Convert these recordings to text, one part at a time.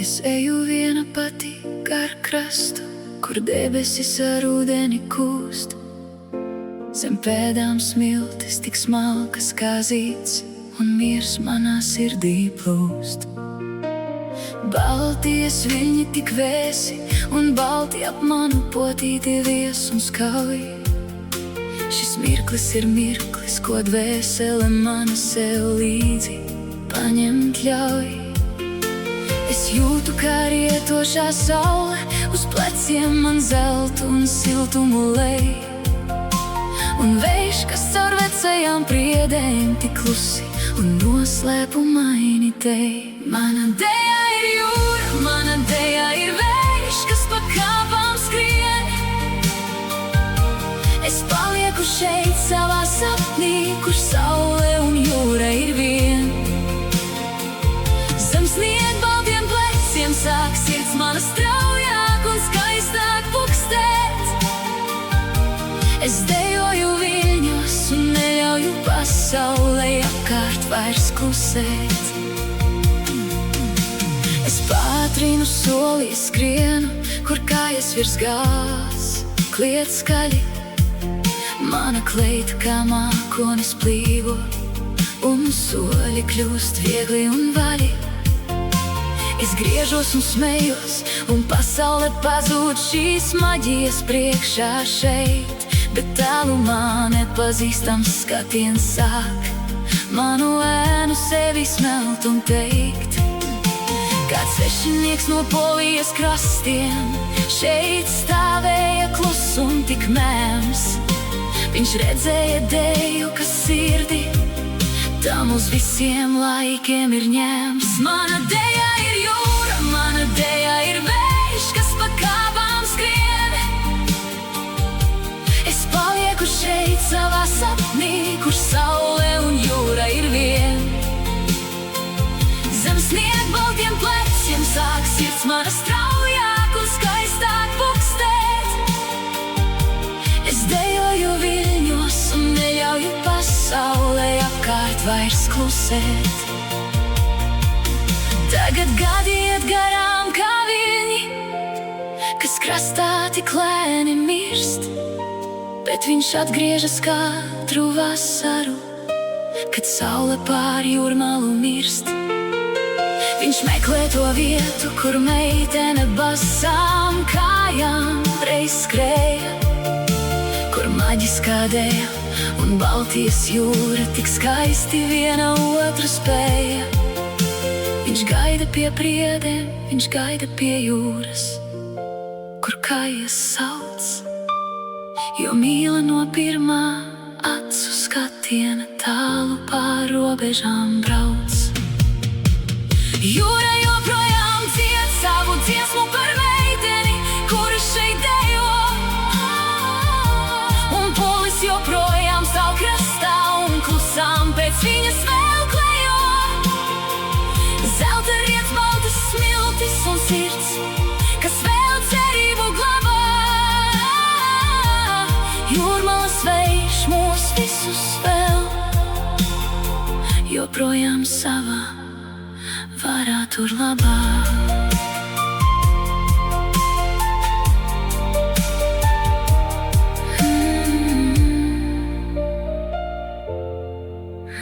Es eju viena pati gar krastu, kur debesis ar ūdeni kūst. Zem pēdām smiltis tik smalkas kā zīds, un miers manā sirdī plūst. Balties viļņi tik vēsi, un balti ap manu potīti vies un skauj. Šis mirklis ir mirklis, ko dvēsele mana sev līdzi paņemt ļauj. Es jūtu, kā rietošā saule uz pleciem man zeltu un siltumu lej. Un vējš, kas caur vecajām priedēm tik klusi un noslēpumaini tej. Mana deja ir jūra, mana deja ir vējš, kas pa kāpām skrien. Es palieku šeit savā sapnī, kur saule un jūra ir vien. Zem snieg baltiem pleciem sāk sirds mana straujāk un skaistāk pukstēt. Es dejoju viļņos un neļauju pasaulei apkārt vairs klusēt. Es pātrinu soli, skrienu, kur kājas virs gās, kliedz skaļi. Mana kleita kā mākonis plīvo, un soļi kļūst viegli un vaļi. Es griežos un smējos, un pasaule pazūd šīs maģijas priekšā šeit. Bet tālumā nepazīstams skatiens sāk manu ēnu sevi smelt un teikt. Kāds svešinieks no Polijas krastiem šeit stāvēja klus un tik mēms. Viņš redzēja deju, kas sirdi tam uz visiem laikiem ir ņēms. Mana deja ir jūra, mana deja ir vējš, kas pa kāpām skrien. Es palieku šeit savā sapnī, kur saule un jūra ir vien. Zem snieg baltiem pleciem sāk sirds mana straujāk un skaistāk pukstēt. Es dejoju viļņos un neļauju pasaulē apkārt vairs klusēt. Tagad gadi iet garām kā viļņi, kas krastā tik lēni mirst. Bet viņš atgriežas katru vasaru, kad saule pār jūrmalu mirst. Viņš meklē to vietu, kur meitene basām kājām reiz skrēja, kur maģiskā deja un Baltijas jūra tik skaisti viena otru spēja. Viņš gaida pie priedēm, viņš gaida pie jūras, kur kājas sauc, jo mīla no pirmā acu skatiena tālu pār robežām brauc. Jūra joprojām dzied savu dziesmu par meiteni, kura šeit dejo. Un polis joprojām stāv krastā un klusām pēc viņas vēl klejo. Zelta riec baltas smiltis un sirds, kas vēl cerību glabā. Jūrmalas vējš mūs visus vēl joprojām savā varā tur labā.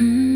Mm-hmm.